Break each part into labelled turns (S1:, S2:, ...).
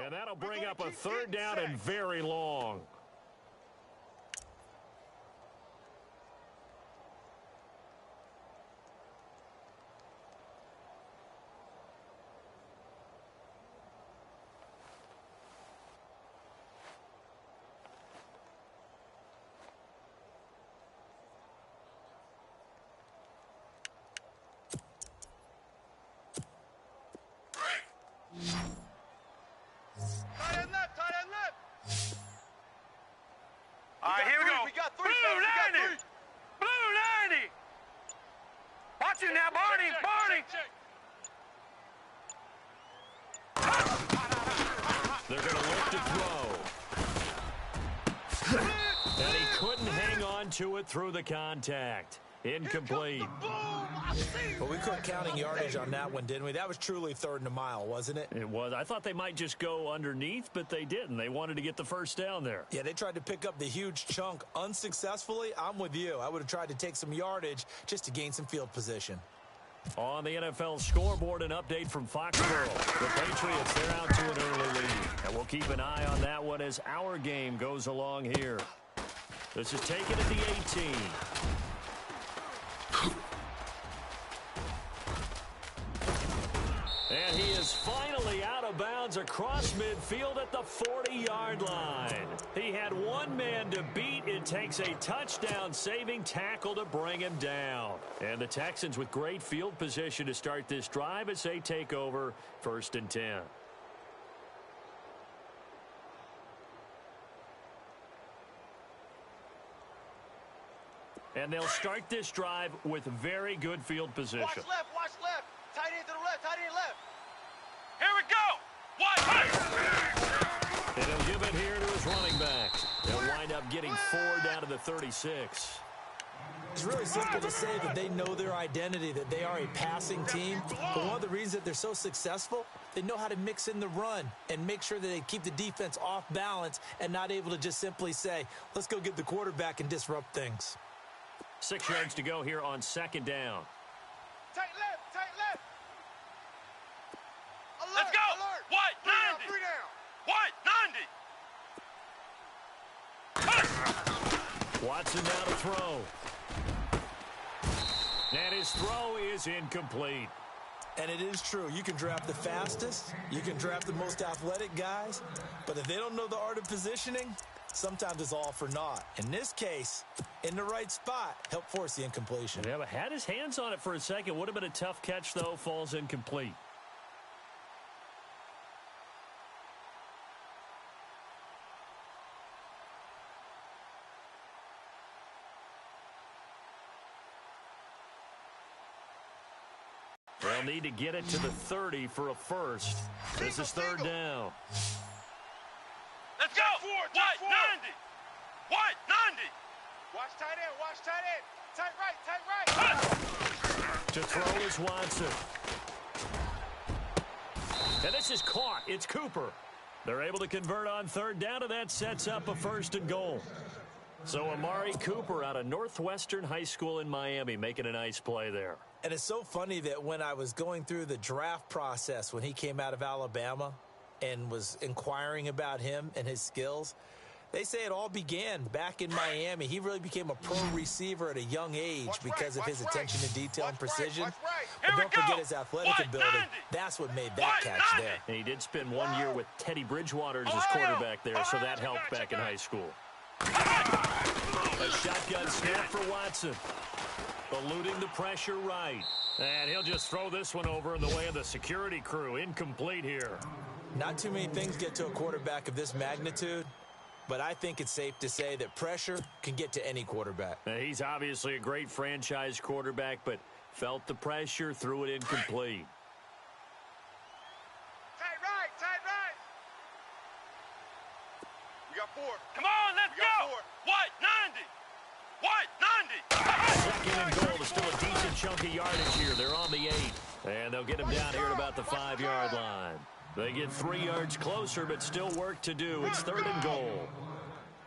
S1: And that'll bring up a third down and very long.
S2: All right, here we go.
S3: We got three.
S2: Blue 90. Blue 90. Watch it now, Barney. Barney.
S1: They're going to look to throw. And he couldn't hang on to it through the contact. Incomplete.
S4: But we quit counting yardage on that one, didn't we? That was truly 3rd and a mile, wasn't it?
S1: It was. I thought they might just go underneath, but they didn't. They wanted to get the first down there.
S4: Yeah, they tried to pick up the huge chunk unsuccessfully. I'm with you. I would have tried to take some yardage just to gain some field position.
S1: On the NFL scoreboard, an update from Foxborough. The Patriots, they're out to an early lead. And we'll keep an eye on that one as our game goes along here. This is taken at the 18. And he is finally out of bounds across midfield at the 40-yard line. He had one man to beat. It takes a touchdown-saving tackle to bring him down. And the Texans with great field position to start this drive as they take over 1st and 10. And they'll start this drive with very good field position.
S3: Watch left, watch left. Tight end to the left, tight end left.
S2: Here we go.
S1: And he'll give it here to his running backs. They'll wind up getting 4 down to the 36.
S4: It's really simple to say that they know their identity, that they are a passing team. But one of the reasons that they're so successful, they know how to mix in the run and make sure that they keep the defense off balance and not able to just simply say, let's go get the quarterback and disrupt things.
S1: 6 yards to go here on 2nd down.
S3: Tight left, tight left. Alert,
S2: Let's go.
S3: alert.
S2: White, 90.
S3: Three down.
S2: White, 90.
S1: Watson now to throw. And his throw is incomplete.
S4: And it is true. You can draft the fastest. You can draft the most athletic guys. But if they don't know the art of positioning, sometimes it's all for naught. In this case, in the right spot, help force the incompletion.
S1: Yeah, but had his hands on it for a second. Would have been a tough catch, though. Falls incomplete. They'll need to get it to the 30 for a first. This is 3rd down.
S2: Let's go. White, 90. White, 90.
S3: Watch tight end, watch tight end. Tight right, tight right.
S1: To throw is Watson. And this is caught. It's Cooper. They're able to convert on 3rd down, and that sets up a 1st and goal. So Amari Cooper out of Northwestern High School in Miami making a nice play there.
S4: And it's so funny that when I was going through the draft process when he came out of Alabama and was inquiring about him and his skills, they say it all began back in Miami. He really became a pro receiver at a young age because of his attention to detail and precision. But don't forget his athletic ability. That's what made that catch there.
S1: And he did spend 1 year with Teddy Bridgewater as his quarterback there, so that helped back in high school. A shotgun snap for Watson. Eluding the pressure right. And he'll just throw this one over in the way of the security crew. Incomplete here.
S4: Not too many things get to a quarterback of this magnitude, but I think it's safe to say that pressure can get to any quarterback.
S1: Now, he's obviously a great franchise quarterback, but felt the pressure, threw it incomplete.
S3: Tight right, tight right. We got 4.
S2: Come on, let's go. White, 90. White, 90.
S1: 2nd and goal. There's still a decent chunk of yardage here. They're on the 8. And they'll get him down here at about the 5-yard line. They get 3 yards closer, but still work to do. It's 3rd and goal.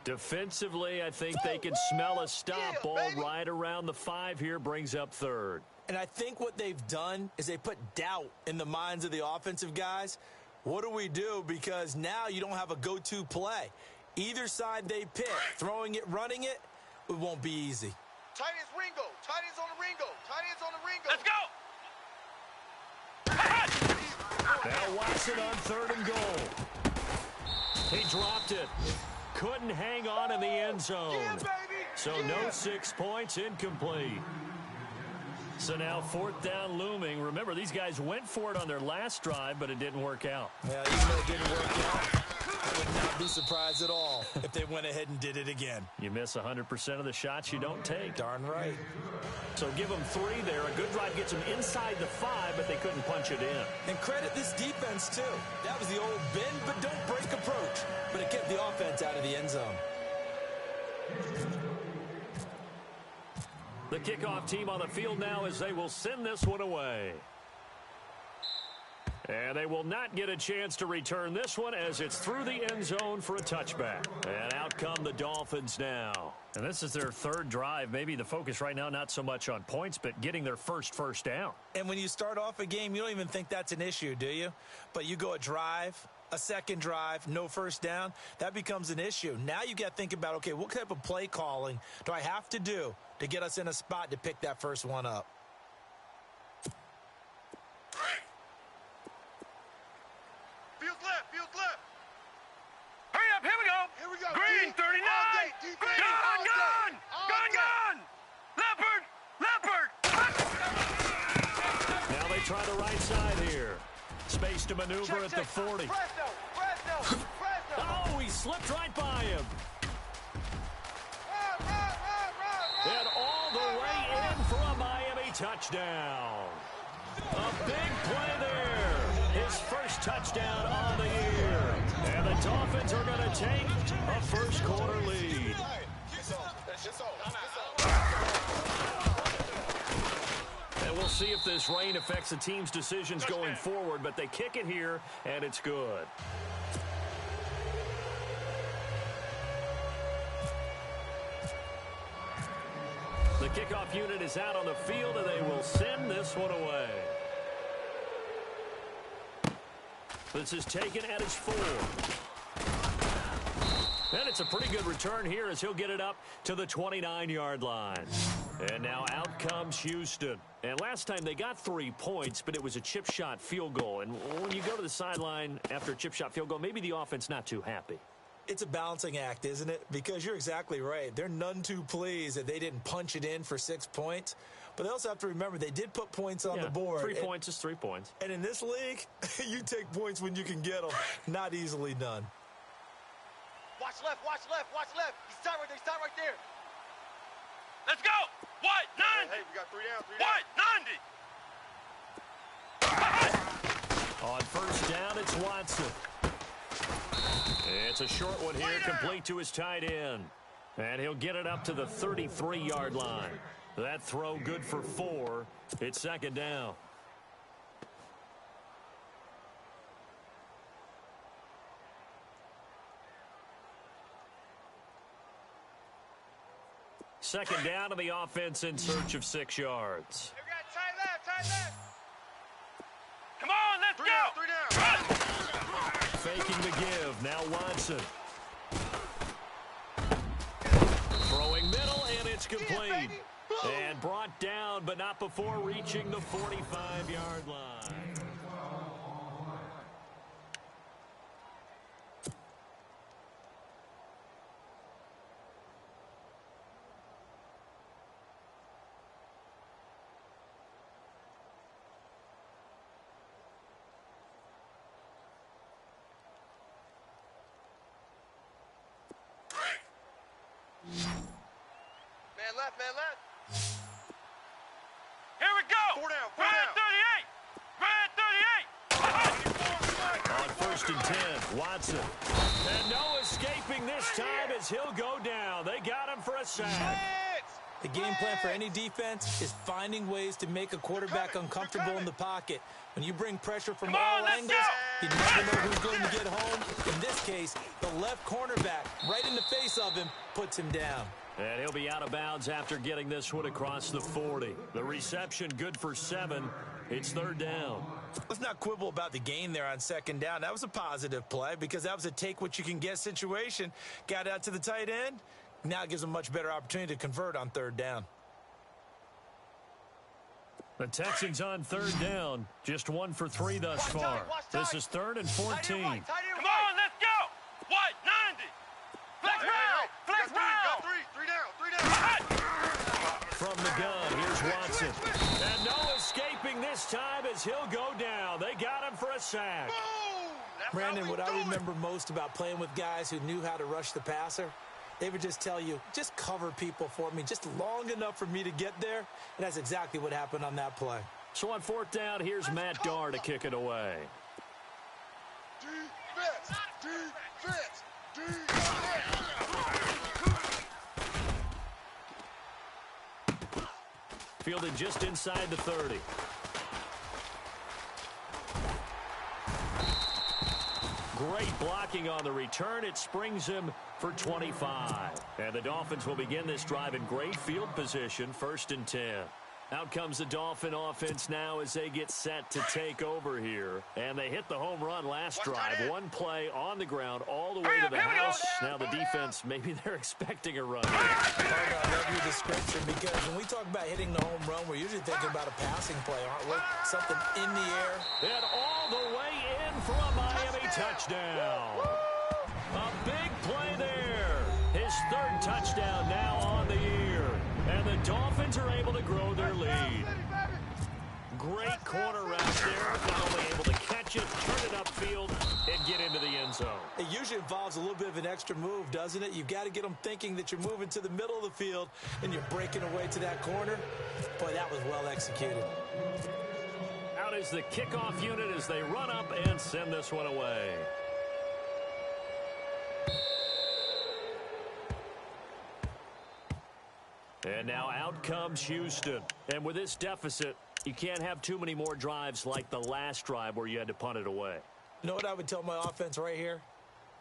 S1: Defensively, I think they can smell a stop. Ball right around the 5 here, brings up 3rd.
S4: And I think what they've done is they put doubt in the minds of the offensive guys What do we do? Because now you don't have a go-to play. Either side they pick, throwing it, running it, it won't be easy.
S3: Tight ends Ringo. Tight ends on the Ringo. Tight ends on the Ringo.
S2: Let's go!
S1: Now Watson on 3rd and goal. He dropped it. Couldn't hang on in the end zone.
S3: Yeah, baby.
S1: So no 6 points, incomplete. So now 4th down looming. Remember, these guys went for it on their last drive, but it didn't work out.
S4: Yeah, even though it didn't work out, I would not be surprised at all if they went ahead and did it again.
S1: You miss 100% of the shots you don't take.
S4: Darn right.
S1: So give them 3 there. A good drive gets them inside the 5, but they couldn't punch it in.
S4: And credit this defense, too. That was the old bend but don't break approach. But it kept the offense out of the end zone.
S1: The kickoff team on the field now as they will send this one away. And they will not get a chance to return this one as it's through the end zone for a touchback. And out come the Dolphins now. And this is their 3rd drive. Maybe the focus right now not so much on points, but getting their first down.
S4: And when you start off a game, you don't even think that's an issue, do you? But you go a drive, a second drive, no first down, that becomes an issue. Now you got to think about, okay, what type of play calling do I have to do to get us in a spot to pick that first one up?
S3: Field left. Field left.
S2: Hurry up, here we go!
S3: Here we go.
S2: Green,
S3: D,
S2: 39!
S3: all day, defense,
S2: Green,
S3: all
S2: gone!
S3: day, all
S2: Gone,
S3: day.
S2: gone! Leopard! Leopard!
S1: Now they try the right side here. Space to maneuver at the 40.
S3: Fresno.
S1: Oh, he slipped right by him.
S3: Run.
S1: And all the way in for a Miami touchdown. A big play there. His first touchdown on the year. And the Dolphins are going to take a first quarter lead. And we'll see if this rain affects the team's decisions going forward, but they kick it here, and it's good. The kickoff unit is out on the field, and they will send this one away. This is taken at his 4. And it's a pretty good return here as he'll get it up to the 29-yard line. And now out comes Houston. And last time they got 3 points, but it was a chip shot field goal. And when you go to the sideline after a chip shot field goal, maybe the offense not too happy.
S4: It's a balancing act, isn't it? Because you're exactly right. They're none too pleased that they didn't punch it in for 6 points. But they also have to remember they did put points on the board.
S1: 3 points is 3 points.
S4: And in this league, you take points when you can get them. Not easily done.
S3: Watch left. He's tied right there.
S2: Let's go! What? 90!
S3: Hey, we got 3 down.
S2: What? 90!
S1: On first down, it's Watson. It's a short one here, complete to his tight end. And he'll get it up to the 33-yard line. That throw good for 4. It's second down. Second down to the offense in search of 6 yards.
S3: We got tight left.
S2: Come on, let's go!
S3: 3 down.
S1: Faking the give. Now Watson. Throwing middle, and it's complete. And brought down, but not before reaching the 45-yard line.
S3: Man left.
S2: Here we go!
S3: 4 down.
S2: Red 38!
S1: On first and 10, Watson. And no escaping this time as he'll go down. They got him for a sack.
S4: The game plan for any defense is finding ways to make a quarterback uncomfortable in the pocket. When you bring pressure from all angles, you never know who's going to get home. In this case, the left cornerback, right in the face of him, puts him down.
S1: And he'll be out of bounds after getting this one across the 40. The reception good for 7. It's third down.
S4: Let's not quibble about the gain there on second down. That was a positive play because that was a take-what-you-can-get situation. Got out to the tight end. Now it gives them a much better opportunity to convert on third down.
S1: The Texans on third down. Just 1 for 3 thus far. This is 3rd and 14.
S2: Come on, let's go. What? 90. Flex round. Flex round.
S3: Three down.
S1: From the gun, here's Watson. And no escaping this time as he'll go down. They got him for a sack.
S3: Boom! That's
S4: Brandon,
S3: how we
S4: what
S3: do
S4: I
S3: it.
S4: remember most about playing with guys who knew how to rush the passer, they would just tell you, just cover people for me, just long enough for me to get there. And that's exactly what happened on that play.
S1: So on 4th down, here's Matt Garr to kick it away.
S3: Defense.
S1: Fielded just inside the 30. Great blocking on the return. It springs him for 25. And the Dolphins will begin this drive in great field position, 1st and 10. Out comes the Dolphin offense now as they get set to take over here. And they hit the home run last drive. One play on the ground all the way to the house. Now the defense, maybe they're expecting a run.
S4: I love your description because when we talk about hitting the home run, we're usually thinking about a passing play, aren't we? Something in the air.
S1: And all the way in for a Miami touchdown. A big play there. His 3rd touchdown now on the year. And the Dolphins are able to grow their lead. Great corner route there. Not only able to catch it, turn it upfield, and get into the end zone.
S4: It usually involves a little bit of an extra move, doesn't it? You've got to get them thinking that you're moving to the middle of the field and you're breaking away to that corner. Boy, that was well executed.
S1: Out is the kickoff unit as they run up and send this one away. And now out comes Houston. And with this deficit, you can't have too many more drives like the last drive where you had to punt it away.
S4: You know what I would tell my offense right here?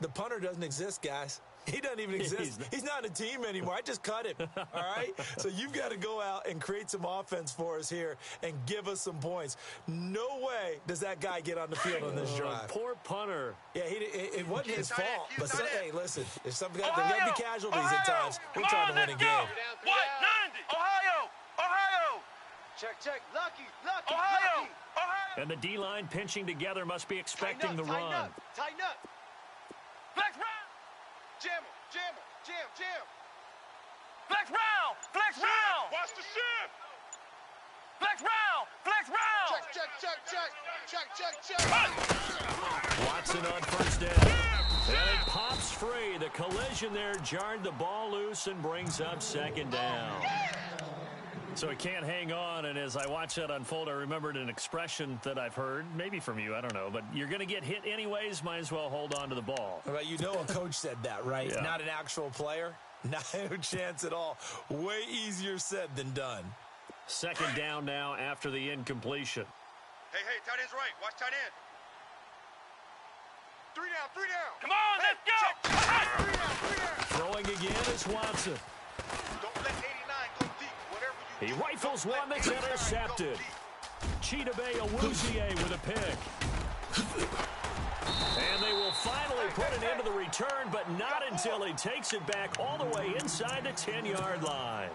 S4: The punter doesn't exist, guys. He doesn't even exist. He's not a team anymore. I just cut him, all right? So you've got to go out and create some offense for us here and give us some points. No way does that guy get on the field on this drive.
S1: Poor punter.
S4: Yeah, it wasn't his fault. But, hey, listen, if there's going to be casualties at times, we're trying to win a game.
S2: What? 90. Ohio.
S3: Check. Lucky.
S2: Ohio.
S1: And the D-line pinching together must be expecting the run.
S3: Tighten up.
S2: Flex round.
S3: Jam him.
S2: Flex round.
S3: Watch the shift.
S2: Flex round.
S3: Check.
S1: Watson on 1st down. And it pops free. The collision there jarred the ball loose and brings up 2nd down. So it can't hang on, and as I watch that unfold, I remembered an expression that I've heard, maybe from you, I don't know, but you're going to get hit anyways, might as well hold on to the ball.
S4: Well, you know a coach said that, right?
S1: Yeah.
S4: Not an actual player. Not a chance at all. Way easier said than done.
S1: 2nd down now after the incompletion.
S3: Hey, tight end's right. Watch tight end. 3 down.
S2: Come on, let's go.
S3: 3 down.
S1: Throwing again is Watson.
S3: Don't let 89 go deep. Whatever you
S1: He
S3: do,
S1: rifles
S3: don't let
S1: one that's
S3: 89 go
S1: intercepted.
S3: deep.
S1: Chidobe Awuzie with a pick. And they will finally put an end to the return, but not until he takes it back all the way inside the 10-yard line.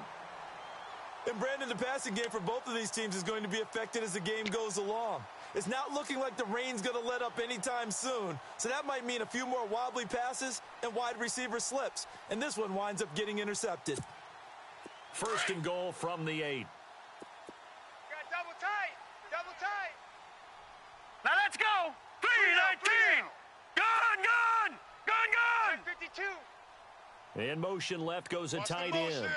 S4: And, Brandon, the passing game for both of these teams is going to be affected as the game goes along. It's not looking like the rain's going to let up anytime soon, so that might mean a few more wobbly passes and wide receiver slips. And this one winds up getting intercepted.
S1: 1st and goal from the 8.
S3: Got double tight.
S2: Now let's go. 3-19. Gun.
S3: 52.
S1: In motion left goes a
S3: Watch the
S1: tight
S3: motion.
S1: end.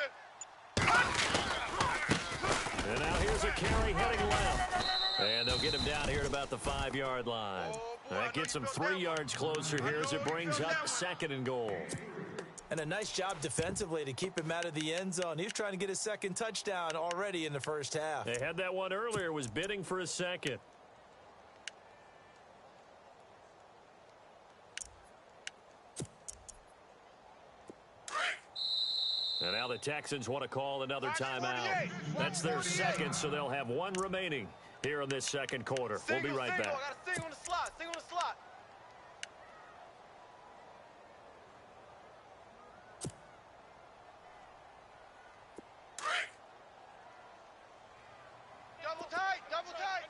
S1: And now here's a carry heading left. And they'll get him down here at about the 5-yard line. That gets him 3 yards closer here as it brings up 2nd and goal.
S4: And a nice job defensively to keep him out of the end zone. He was trying to get his 2nd touchdown already in the first half.
S1: They had that one earlier, was bidding for a 2nd. And now the Texans want to call another timeout. That's their second, so they'll have one remaining here in this second quarter. We'll be right back.
S3: I got a single on the slot. Single on the slot. Double tight. Double tight.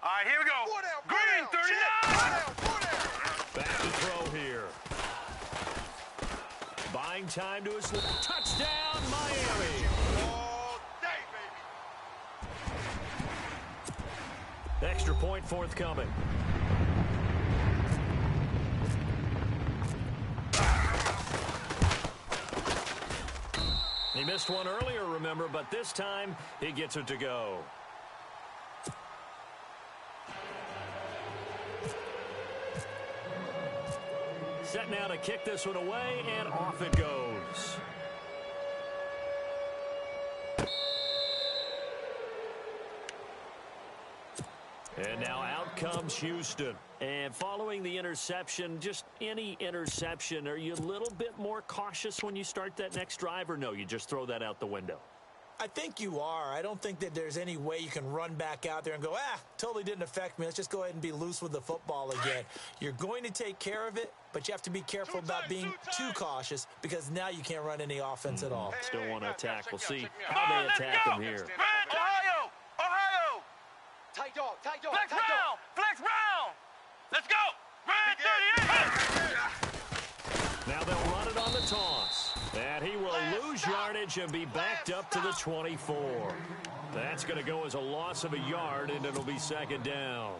S2: All right, here we go.
S3: Four down.
S2: Green, 39.
S3: Four down.
S1: Back to throw here. Buying time to his touchdown, Miami.
S3: All day, baby.
S1: Extra point forthcoming. He missed one earlier, remember, but this time he gets it to go. Set now to kick this one away, and off it goes. And now out comes Houston. And following the interception, just any interception, are you a little bit more cautious when you start that next drive, or no, you just throw that out the window?
S4: I think you are. I don't think that there's any way you can run back out there and go, totally didn't affect me. Let's just go ahead and be loose with the football again. You're going to take care of it, but you have to be careful about being too cautious because now you can't run any offense at all.
S1: Still want to attack. We'll see how they attack him here.
S2: Ohio! Ohio!
S3: Tight dog. Tight dog.
S2: Flex
S3: Tight dog.
S2: round! Flex round! Let's go! Red 38!
S1: Now they'll run it on the toss. And he will lose yardage and be backed up to the 24. That's going to go as a loss of a yard, and it'll be second down.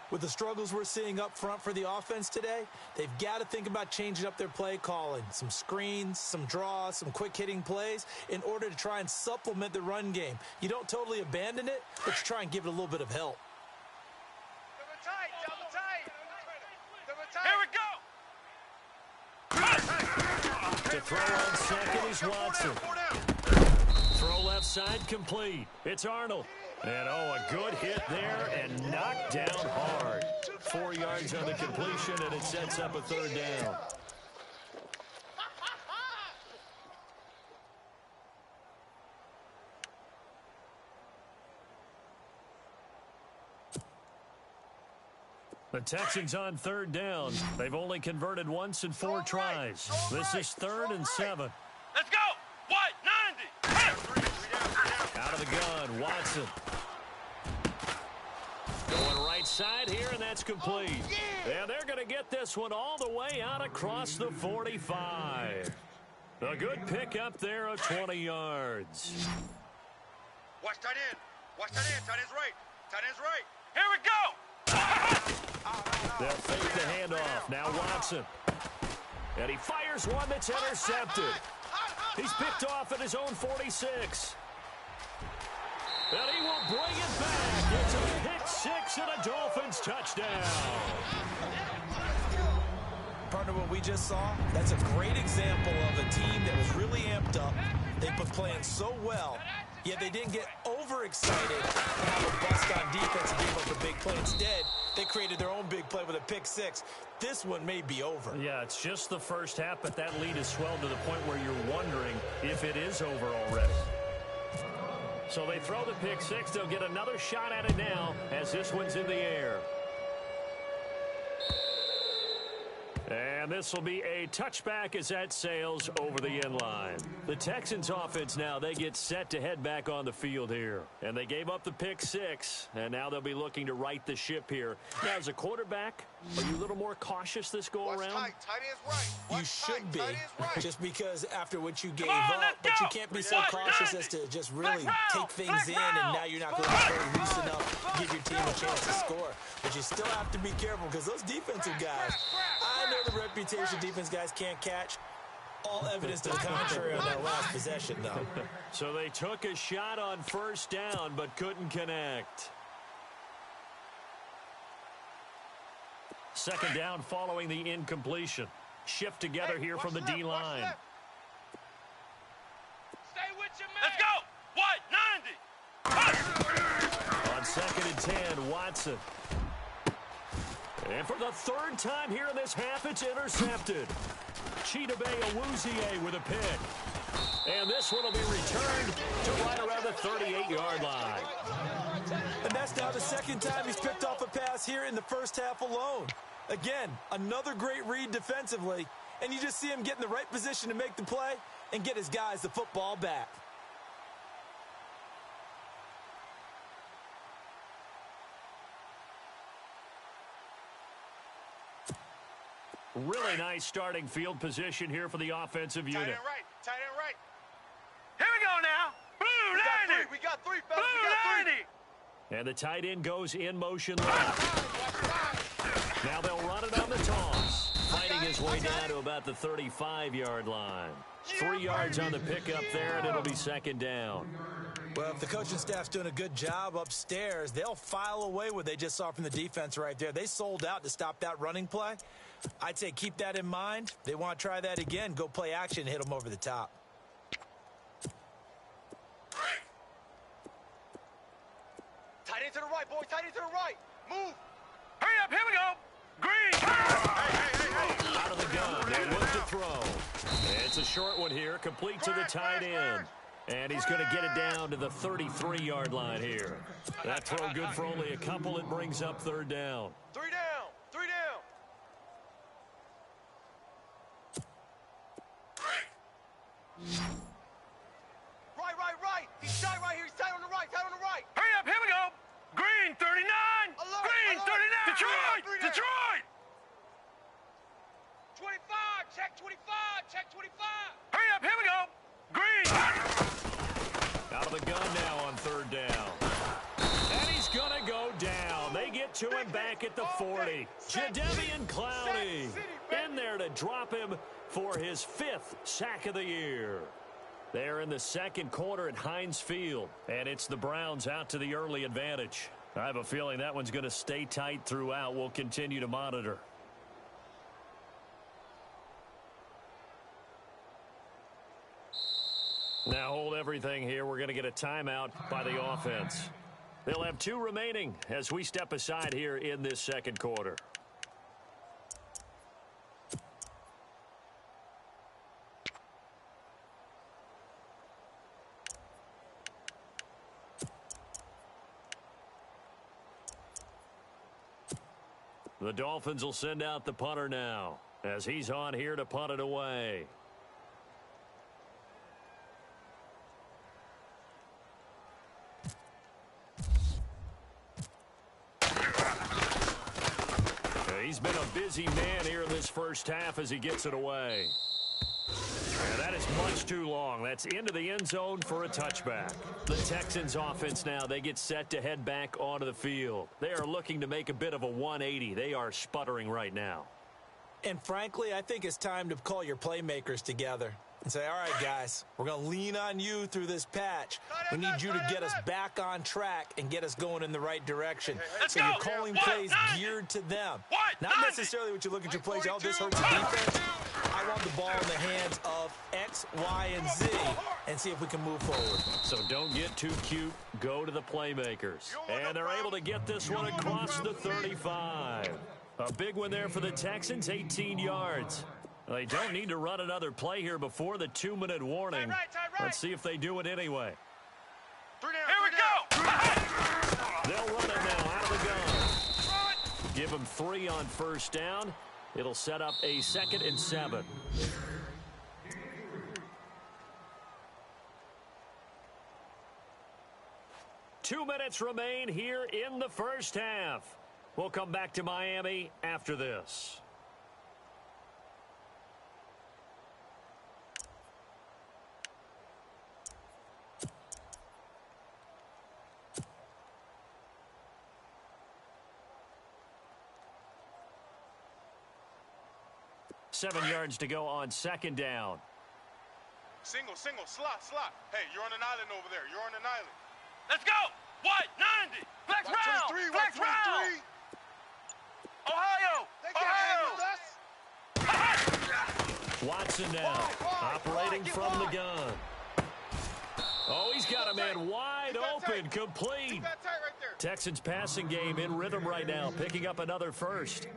S4: With the struggles we're seeing up front for the offense today, they've got to think about changing up their play calling. Some screens, some draws, some quick-hitting plays in order to try and supplement the run game. You don't totally abandon it, but you try and give it a little bit of help.
S3: Double tight. Double tight. Double tight.
S2: Here we go!
S1: To throw on second is Watson. Throw left side complete. It's Arnold. And, a good hit there and knocked down hard. 4 yards on the completion, and it sets up a third down. The Texans on third down. They've only converted once in 4 tries. This is 3rd and 7.
S2: Let's go! What? 90!
S1: Out of the gun, Watson. Going right side here, and that's complete. And they're going to get this one all the way out across the 45. A good pick up there of 20 yards.
S3: Watch tight end. Watch tight end. Tight end's right. Tight end's right.
S2: Here we go!
S1: They'll fake the handoff. Now Watson. And he fires one that's intercepted. He's picked off at his own 46. And he will bring it back. It's a pick 6 and a Dolphins touchdown.
S4: Partner, what we just saw, that's a great example of a team that was really amped up. They've been playing so well, yet they didn't get overexcited and have a bust on defense and gave up a big play. Instead, they created their own big play with a pick 6. This one may be over.
S1: Yeah, it's just the first half, but that lead has swelled to the point where you're wondering if it is over already. So they throw the pick 6. They'll get another shot at it now as this one's in the air. And this will be a touchback as that sails over the end line. The Texans offense now, they get set to head back on the field here. And they gave up the pick 6, and now they'll be looking to right the ship here. Now, as a quarterback, are you a little more cautious this go-around?
S3: Tight end's right.
S4: You should be, just because after what you gave
S2: on,
S4: up,
S2: let's
S4: but
S2: go.
S4: you can't be so cautious as to just really take things in, and now you're not going to be loose enough to give your team a chance to score. But you still have to be careful because those defensive guys, I know the reputation defense guys can't catch. All evidence to the contrary on that last possession, though.
S1: So they took a shot on first down, but couldn't connect. Second down following the incompletion. Shift together here from the D-line.
S3: Stay with your man.
S2: Let's go! What? 90!
S1: On second and 10, Watson. And for the third time here in this half, it's intercepted. Chidobe Awuzie with a pick. And this one will be returned to right around the 38-yard line.
S4: And that's now the second time he's picked off a pass here in the first half alone. Again, another great read defensively, and you just see him get in the right position to make the play and get his guys the football back.
S1: Really nice starting field position here for the offensive unit.
S3: Tight end right. Tight end right.
S2: Here we go now. Blue 90.
S3: We got three, fellas.
S2: Blue
S3: We got
S2: 90.
S1: And the tight end goes in motion left. Now they'll run it on the toss. Fighting his way down to about the 35-yard line. 3 yards on the pickup there, and it'll be second down.
S4: Well, if the coaching staff's doing a good job upstairs, they'll file away what they just saw from the defense right there. They sold out to stop that running play. I'd say keep that in mind. They want to try that again. Go play action and hit them over the top.
S3: Tight end to the right, boys. Tight end to the right. Move.
S2: Hurry up. Here we go. Green.
S1: Out of the gun. They look to throw. It's a short one here, complete to the tight end. And he's going to get it down to the 33-yard line here. That throw good for only a couple. It brings up third down.
S3: 3 down. 3 down. Right. He's tight right here. He's tight on the right. Tight on the right.
S2: Hurry up. Here we go. Green 39. Green 39. Detroit.
S3: 25. Check 25. Check 25.
S2: Hurry up. Here we go. Green.
S1: Out of the gun now on third down. And he's going to go down. They get to him back at the 40. Jadeveon Clowney in there to drop him for his 5th sack of the year. They're in the second quarter at Heinz Field, and it's the Browns out to the early advantage. I have a feeling that one's going to stay tight throughout. We'll continue to monitor. Now hold everything here. We're going to get a timeout by the offense. They'll have 2 remaining as we step aside here in this second quarter. The Dolphins will send out the punter now as he's on here to punt it away. He's been a busy man here in this first half as he gets it away. And that is much too long. That's into the end zone for a touchback. The Texans offense now, they get set to head back onto the field. They are looking to make a bit of a 180. They are sputtering right now.
S4: And frankly, I think it's time to call your playmakers together and say, all right, guys, we're going to lean on you through this patch. We need you to get us back on track and get us going in the right direction. So you're calling plays geared to them. Not necessarily what you look at your plays, oh, this hurts the defense. I want the ball in the hands of X, Y, and Z and see if we can move forward.
S1: So don't get too cute. Go to the playmakers. And they're able to get this one across the 35. A big one there for the Texans, 18 yards. They don't need to run another play here before the 2-minute warning. Let's see if they do it anyway.
S3: 3 down.
S2: Here we go.
S1: They'll run it now out of the gun. Give them 3 on first down. It'll set up a 2nd and 7. Two minutes remain here in the first half. We'll come back to Miami after this. Seven yards to go on second down.
S3: Single, slot. Hey, you're on an island over there. You're on an island.
S2: Let's go. What? 90. Flex round.
S3: 23,
S2: Flex round. Ohio.
S3: They can't hang with us.
S1: Watson now, operating from the gun. Oh, he's got a man wide open, complete.
S3: Keep that tight right there.
S1: Texans passing game in rhythm right now, picking up another first.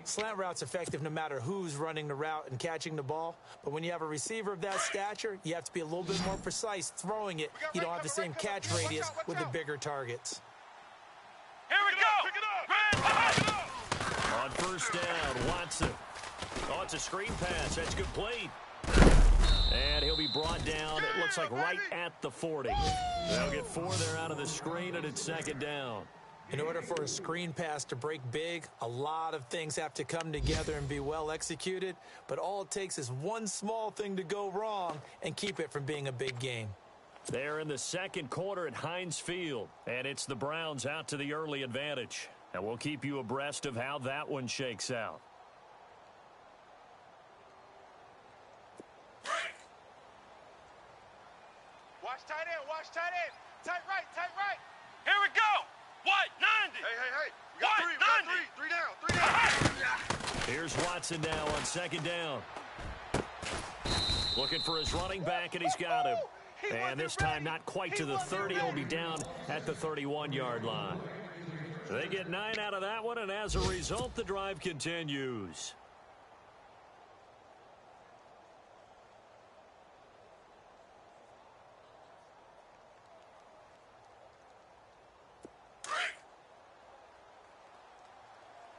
S4: Slant route's effective no matter who's running the route and catching the ball. But when you have a receiver of that stature, you have to be a little bit more precise throwing it. You don't have the same catch radius with the bigger targets.
S2: Here we go.
S1: On first down, Watson. Oh, it's a screen pass. That's complete. And he'll be brought down, it looks like right at the 40. They'll get 4 there out of the screen, and it's second down.
S4: In order for a screen pass to break big, a lot of things have to come together and be well executed. But all it takes is one small thing to go wrong and keep it from being a big game.
S1: They're in the second quarter at Heinz Field, and it's the Browns out to the early advantage. And we'll keep you abreast of how that one shakes out.
S3: Watch tight end, watch tight end. Tight right, tight right.
S2: Here we go. What? 90.
S3: Hey. We got three. We got three down.
S1: Here's Watson now on second down. Looking for his running back, and he's got him. And this time not quite to the 30. It'll be down at the 31-yard line. They get 9 out of that one, and as a result, the drive continues.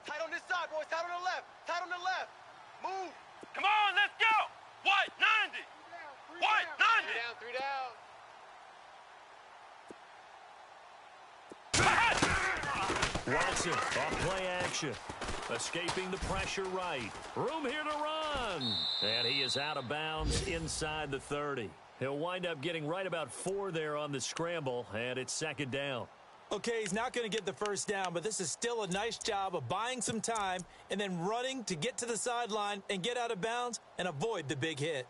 S3: Tight on this side, boys. Tight on the left. Tight on the left. Move.
S2: Come on, let's go. What? 90. What? 90.
S3: Three down.
S1: Watson off play action. Escaping the pressure right. Room here to run. And he is out of bounds inside the 30. He'll wind up getting right about 4 there on the scramble, and it's second down.
S4: Okay, he's not going to get the first down, but this is still a nice job of buying some time and then running to get to the sideline and get out of bounds and avoid the big hit.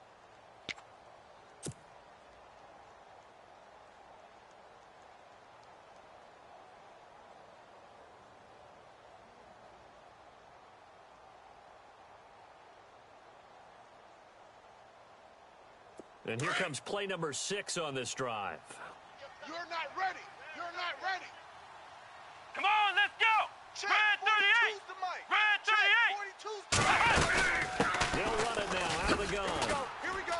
S1: And here comes play number 6 on this drive.
S3: You're not ready. You're not ready.
S2: Come on, let's go.
S3: Check.
S2: Red 38.
S1: They'll run it now out of the gun.
S3: Here we go.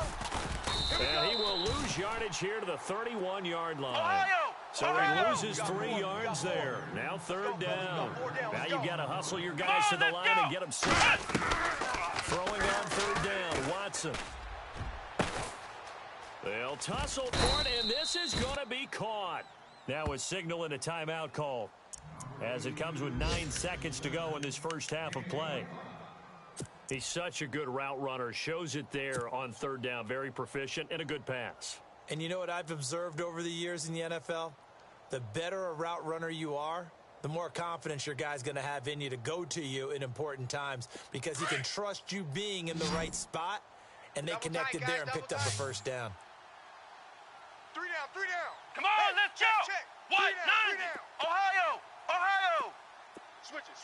S1: And he will lose yardage here to the 31-yard line.
S2: Ohio.
S1: So he loses 3 yards there. Now third down. Now you've got to hustle your guys to the line and get them set. Throwing on third down, Watson. They'll tussle for it, and this is going to be caught. Now a signal and a timeout call as it comes with 9 seconds to go in this first half of play. He's such a good route runner. Shows it there on third down. Very proficient and a good pass.
S4: And you know what I've observed over the years in the NFL? The better a route runner you are, the more confidence your guy's going to have in you to go to you in important times because he can trust you being in the right spot, and they connected there and picked up a first down.
S3: Three down.
S2: Come on, let's go.
S3: Check.
S2: What? 90. Ohio. Switch it.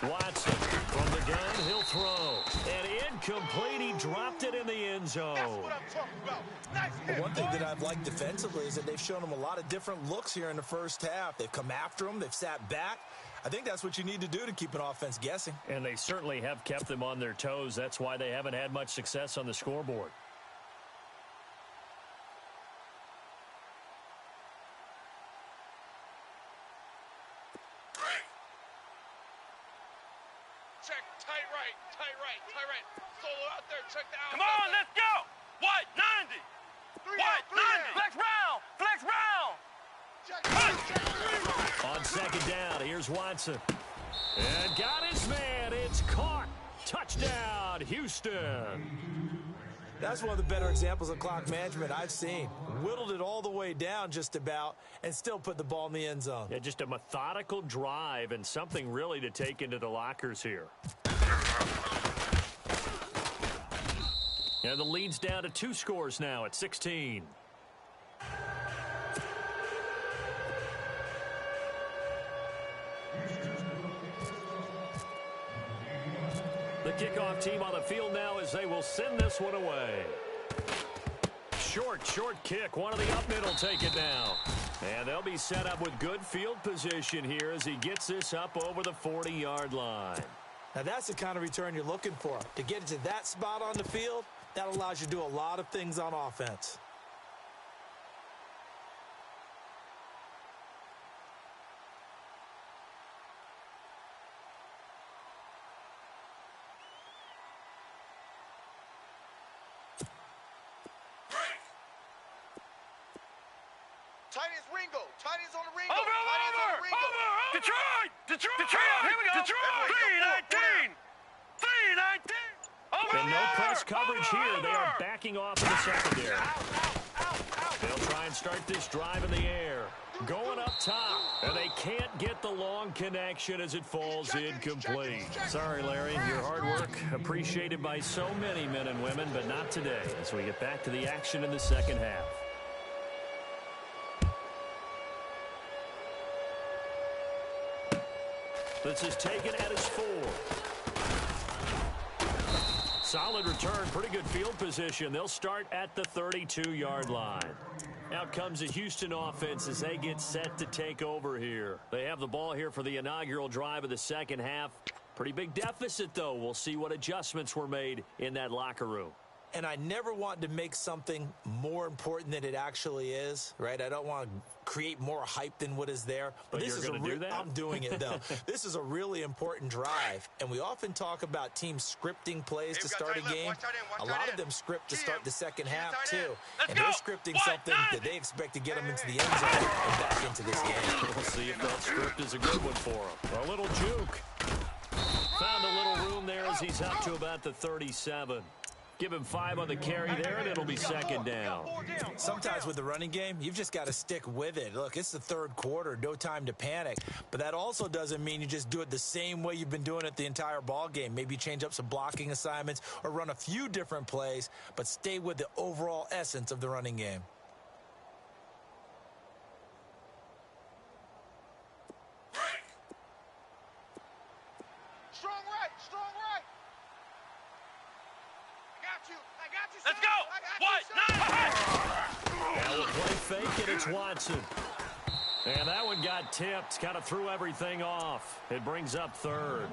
S1: Watson from the gun, he'll throw. And incomplete, he dropped it in the end zone.
S3: That's what I'm talking about. Nice hit,
S4: One thing
S3: boy.
S4: that I've liked defensively is that they've shown him a lot of different looks here in the first half. They've come after him. They've sat back. I think that's what you need to do to keep an offense guessing.
S1: And they certainly have kept them on their toes. That's why they haven't had much success on the scoreboard.
S3: Check. Tight right. Solo out there. Check the outside.
S2: Come on, let's go. What? 90. What? 90. Flex round.
S3: Check.
S1: On second down, here's Watson. And got his man. It's caught. Touchdown, Houston.
S4: That's one of the better examples of clock management I've seen. Whittled it all the way down just about and still put the ball in the end zone.
S1: Yeah, just a methodical drive and something really to take into the lockers here. And the lead's down to 2 scores now at 16. The kickoff team on the field now as they will send this one away. Short kick. One of the up mid will take it now. And they'll be set up with good field position here as he gets this up over the 40-yard line.
S4: Now, that's the kind of return you're looking for. To get into that spot on the field, that allows you to do a lot of things on offense.
S3: Tight ends Ringo. Tight ends on the Ringo.
S2: Over. Detroit. Here we go. Detroit. 319. 319. Over.
S1: And no press coverage here. They are backing off in the secondary. They'll try and start this drive in the air. Going up top. And they can't get the long connection as it falls incomplete. Sorry, Larry. Your hard work appreciated by so many men and women, but not today as we get back to the action in the second half. This is taken at his 4. Solid return, pretty good field position. They'll start at the 32-yard line. Out comes the Houston offense as they get set to take over here. They have the ball here for the inaugural drive of the second half. Pretty big deficit, though. We'll see what adjustments were made in that locker room.
S4: And I never want to make something more important than it actually is, right? I don't want to create more hype than what is there.
S1: But
S4: this
S1: you're
S4: is
S1: going to do that?
S4: I'm doing it, though. This is a really important drive. And we often talk about teams scripting plays to start a game. A lot of them script to start the second half, too. And they're scripting something that they expect to get them into the end zone and back into this game.
S1: We'll see if that script is a good one for them. A little juke. Found a little room there as he's up to about the 37. Give him 5 on the carry there, and it'll be second down.
S4: Sometimes with the running game, you've just got to stick with it. Look, it's the third quarter, no time to panic. But that also doesn't mean you just do it the same way you've been doing it the entire ball game. Maybe change up some blocking assignments or run a few different plays, but stay with the overall essence of the running game.
S3: Strong right. I got you.
S2: Let's go.
S1: Now we'll play fake, and it's Watson. And that one got tipped. Kind of threw everything off. It brings up third.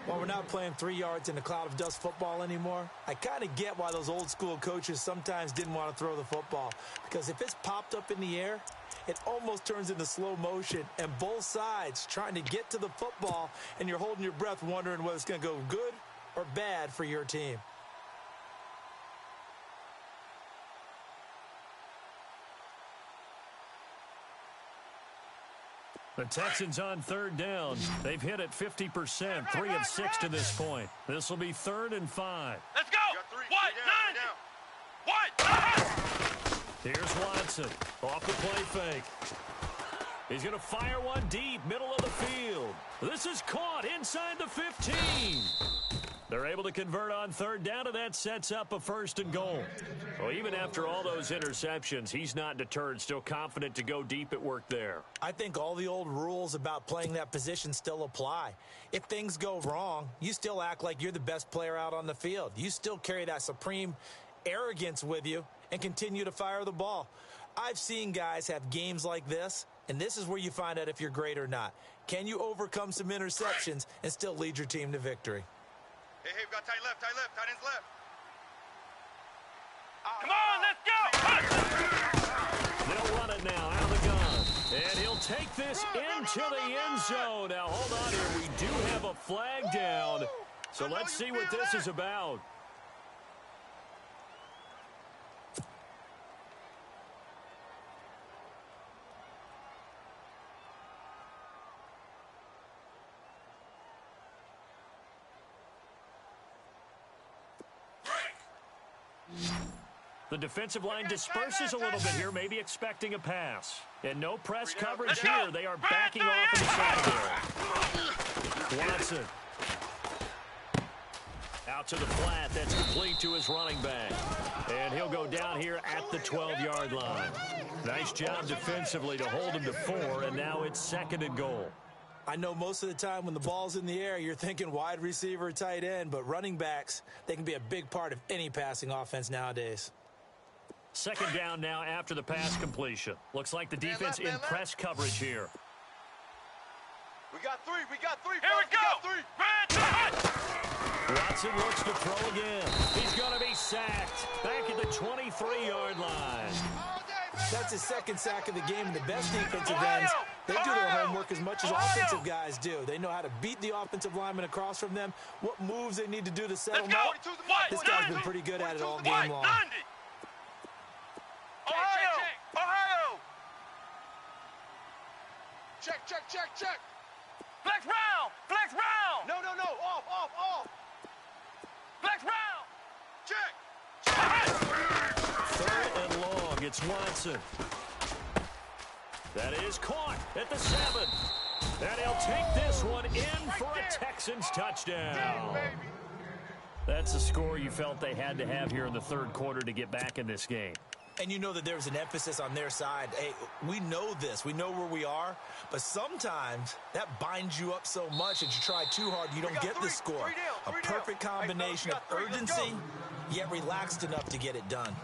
S4: Well, we're not playing 3 yards in a cloud of dust football anymore. I kind of get why those old school coaches sometimes didn't want to throw the football. Because if it's popped up in the air, it almost turns into slow motion. And both sides trying to get to the football, and you're holding your breath wondering whether it's going to go good or bad for your team.
S1: The Texans on third down. They've hit it 50%, 3 of 6 to this point. This will be 3rd and 5.
S2: Let's go.
S1: Here's Watson off the play fake. He's going to fire one deep, middle of the field. This is caught inside the 15. They're able to convert on third down, and that sets up a 1st and goal. Well, even after all those interceptions, he's not deterred, still confident to go deep at work there.
S4: I think all the old rules about playing that position still apply. If things go wrong, you still act like you're the best player out on the field. You still carry that supreme arrogance with you and continue to fire the ball. I've seen guys have games like this, and this is where you find out if you're great or not. Can you overcome some interceptions and still lead your team to victory?
S3: Hey, we got tight ends left.
S2: Come on, let's go.
S1: They'll run it now out of the gun. And he'll take this into the end zone. Now, hold on here. We do have a flag down. So let's see what this is about. The defensive line disperses a little bit here, maybe expecting a pass. And no press coverage here. They are backing off in the secondary. Watson. Out to the flat. That's complete to his running back. And he'll go down here at the 12-yard line. Nice job defensively to hold him to 4, and now it's 2nd and goal.
S4: I know most of the time when the ball's in the air, you're thinking wide receiver, tight end, but running backs, they can be a big part of any passing offense nowadays.
S1: Second down now after the pass completion. Looks like the defense in press coverage here.
S3: We got three.
S2: Here we go.
S1: Watson looks to throw again. He's going to be sacked. Back at the 23-yard line.
S4: That's his second sack of the game, and the best defensive ends, they do their homework as much as offensive guys do. They know how to beat the offensive lineman across from them, what moves they need to do to settle them up. This guy's been pretty good at it all game long.
S2: Ohio!
S3: Check.
S2: Flex round!
S3: No, off.
S2: Flex round!
S3: Check.
S1: Third and long. It's Watson. That is caught at the 7. And he'll take this one in for a Texans touchdown. That's a score you felt they had to have here in the third quarter to get back in this game.
S4: And you know that there's an emphasis on their side. Hey, we know this. We know where we are. But sometimes that binds you up so much that you try too hard, you don't get the score. A perfect combination of urgency, yet relaxed enough to get it done.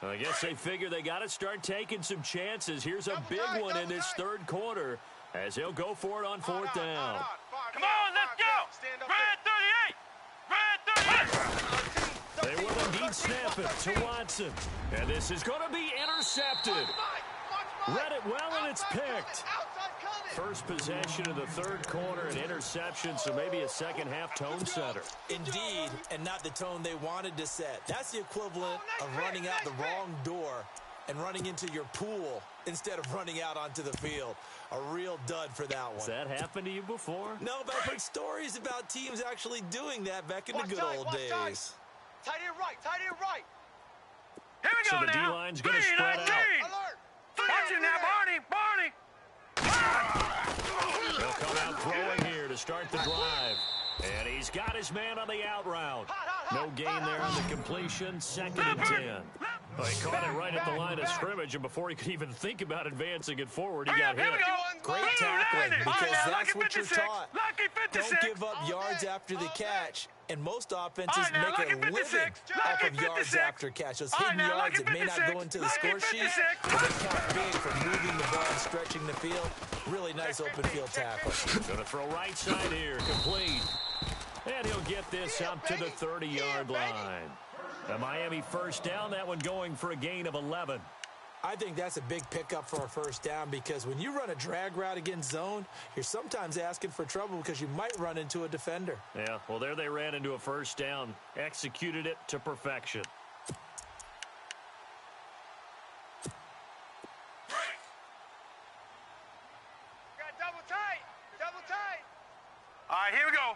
S1: I guess they figure they got to start taking some chances. Here's a big one in this third quarter as he'll go for it on fourth down.
S2: Come on, let's go! Red 38!
S1: They will indeed snap it to Watson. And this is going to be intercepted. Read it well, and it's picked. First possession of the third quarter, an interception, so maybe a second-half tone setter.
S4: Indeed, and not the tone they wanted to set. That's the equivalent of running out the wrong door and running into your pool instead of running out onto the field. A real dud for that one.
S1: Has that happened to you before?
S4: No, but I've heard stories about teams actually doing that back in the good old days.
S3: Tight end right.
S2: Here we go
S1: so the
S2: now.
S1: D-line's going to spread out.
S3: Alert.
S2: Watch it now, Barney.
S1: He'll come out throwing here to start the drive. And he's got his man on the out route. No gain there on the completion. Second and 10. Well, he caught it right at the line of scrimmage, and before he could even think about advancing it forward, he got hit.
S4: Great tackling, because that's what you're taught. Don't give up yards after the catch. And most offenses make a living off of yards after catch. Those hidden yards that may not go into the score sheet, but they count big for moving the ball and stretching the field. Really nice open field tackle.
S1: Going to throw right side here, complete. And he'll get this up to the 30-yard line. The Miami first down, that one going for a gain of 11.
S4: I think that's a big pickup for a first down, because when you run a drag route against zone, you're sometimes asking for trouble because you might run into a defender.
S1: Yeah, well, there they ran into a first down, executed it to perfection.
S3: Got double tight.
S2: All right, here we go.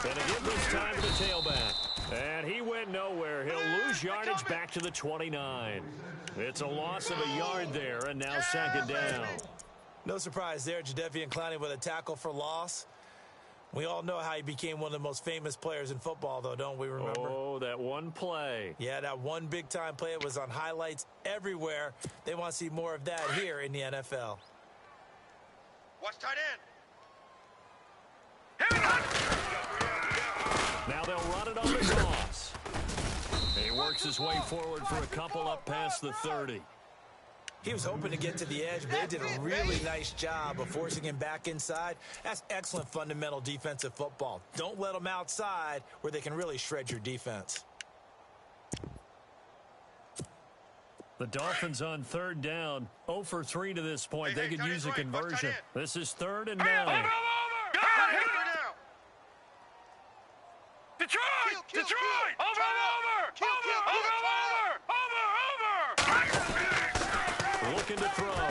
S1: And again this time to the tailback. And he went nowhere. He'll lose yardage back to the 29. It's a loss of a yard there, and now second down.
S4: No surprise there, Jadeveon Clowney with a tackle for loss. We all know how he became one of the most famous players in football, though, don't we remember?
S1: Oh, that one play.
S4: Yeah, that one big-time play. It was on highlights everywhere. They want to see more of that here in the NFL.
S3: Watch tight end.
S2: Here we go.
S1: Now they'll run it on the cross. He works his way forward for a couple up past the 30.
S4: He was hoping to get to the edge, but they did a really nice job of forcing him back inside. That's excellent fundamental defensive football. Don't let them outside where they can really shred your defense.
S1: The Dolphins on third down, 0 for 3 to this point. They could use a conversion. This is 3rd and 9.
S2: Detroit! Over!
S1: Looking to throw.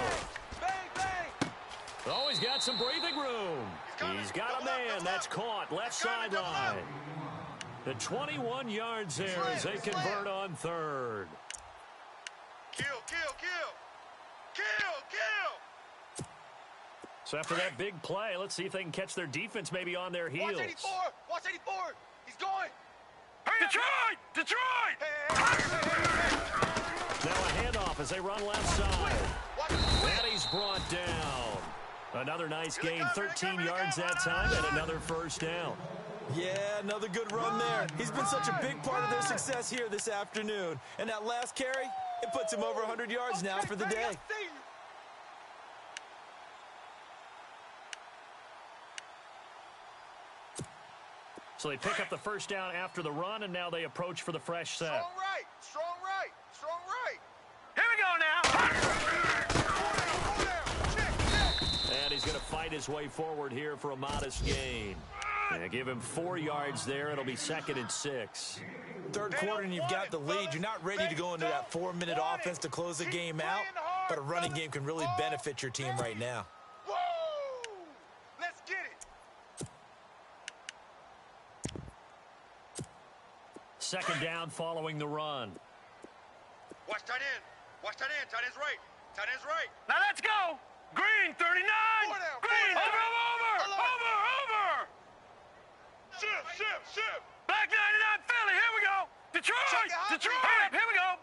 S1: Oh, he's got some breathing room. He's got a man. That's caught. Left sideline. The 21 yards there as they convert on 3rd.
S3: Kill.
S1: So after that big play, let's see if they can catch their defense maybe on their heels.
S3: Watch 84! Watch 84! He's going!
S2: Detroit! Detroit!
S1: Now a handoff as they run left side. And he's brought down. Another nice gain, 13 yards that time, and another first down.
S4: Yeah, another good run there. He's been such a big part of their success here this afternoon. And that last carry, it puts him over 100 yards now for the day.
S1: So they pick up the first down after the run, and now they approach for the fresh set.
S3: Strong right! Strong right! Strong right!
S2: Here we go now!
S1: And he's going to fight his way forward here for a modest gain. Yeah, give him 4 yards there. It'll be 2nd and 6.
S4: Third quarter and you've got the lead. You're not ready to go into that 4-minute offense to close the game out, but a running game can really benefit your team right now.
S3: Woo! Let's get it!
S1: Second down following the run.
S3: Watch tight end. Watch tight end. Tight end's right. Tight end's right.
S2: Now let's go! Green, 39! Green, over!
S3: Shift!
S2: Black 99 Philly, here we go! Detroit! Here we go!